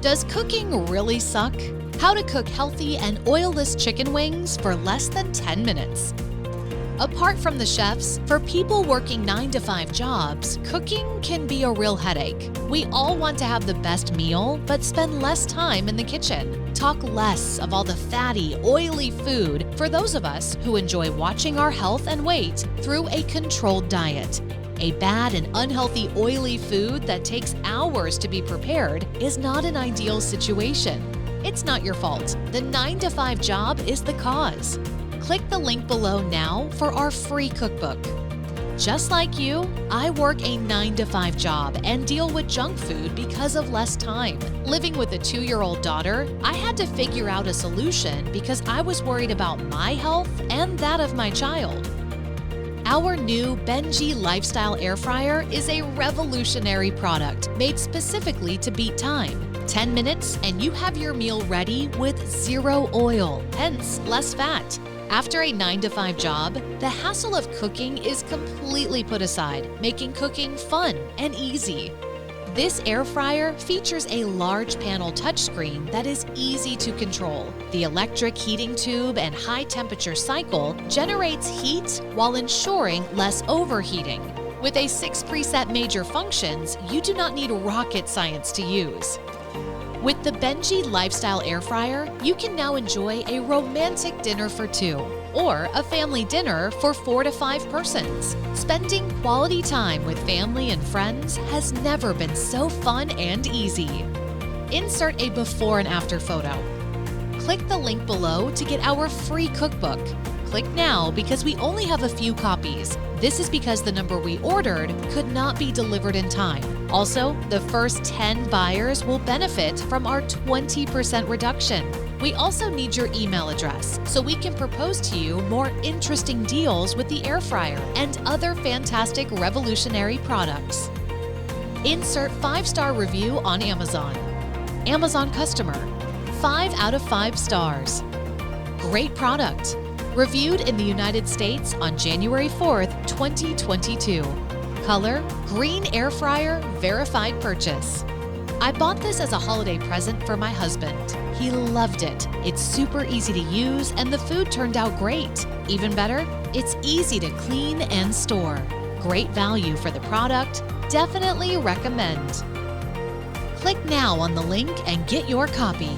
Does cooking really suck? How to cook healthy and oilless chicken wings for less than 10 minutes. Apart from the chefs, for people working 9-to-5 jobs, cooking can be a real headache. We all want to have the best meal, but spend less time in the kitchen. Talk less of all the fatty, oily food for those of us who enjoy watching our health and weight through a controlled diet. A bad and unhealthy oily food that takes hours to be prepared is not an ideal situation. It's not your fault. The 9-to-5 job is the cause. Click the link below now for our free cookbook. Just like you, I work a 9-to-5 job and deal with junk food because of less time. Living with a 2-year-old daughter, I had to figure out a solution because I was worried about my health and that of my child. Our new Benji Lifestyle Airfryer is a revolutionary product made specifically to beat time. 10 minutes and you have your meal ready with 0 oil, hence less fat. After a 9-to-5 job, the hassle of cooking is completely put aside, making cooking fun and easy. This air fryer features a large panel touchscreen that is easy to control. The electric heating tube and high temperature cycle generates heat while ensuring less overheating. With a 6 preset major functions, you do not need rocket science to use. With the Benji Lifestyle Airfryer, you can now enjoy a romantic dinner for 2 or a family dinner for 4 to 5 persons. Spending quality time with family and friends has never been so fun and easy. Insert a before and after photo. Click the link below to get our free cookbook. Click now because we only have a few copies. This is because the number we ordered could not be delivered in time. Also, the first 10 buyers will benefit from our 20% reduction. We also need your email address so we can propose to you more interesting deals with the air fryer and other fantastic revolutionary products. Insert 5-star review on Amazon. Amazon customer, 5 out of 5 stars. Great product. Reviewed in the United States on January 4th, 2022. Color, green air fryer, verified purchase. I bought this as a holiday present for my husband. He loved it. It's super easy to use and the food turned out great. Even better, it's easy to clean and store. Great value for the product. Definitely recommend. Click now on the link and get your copy.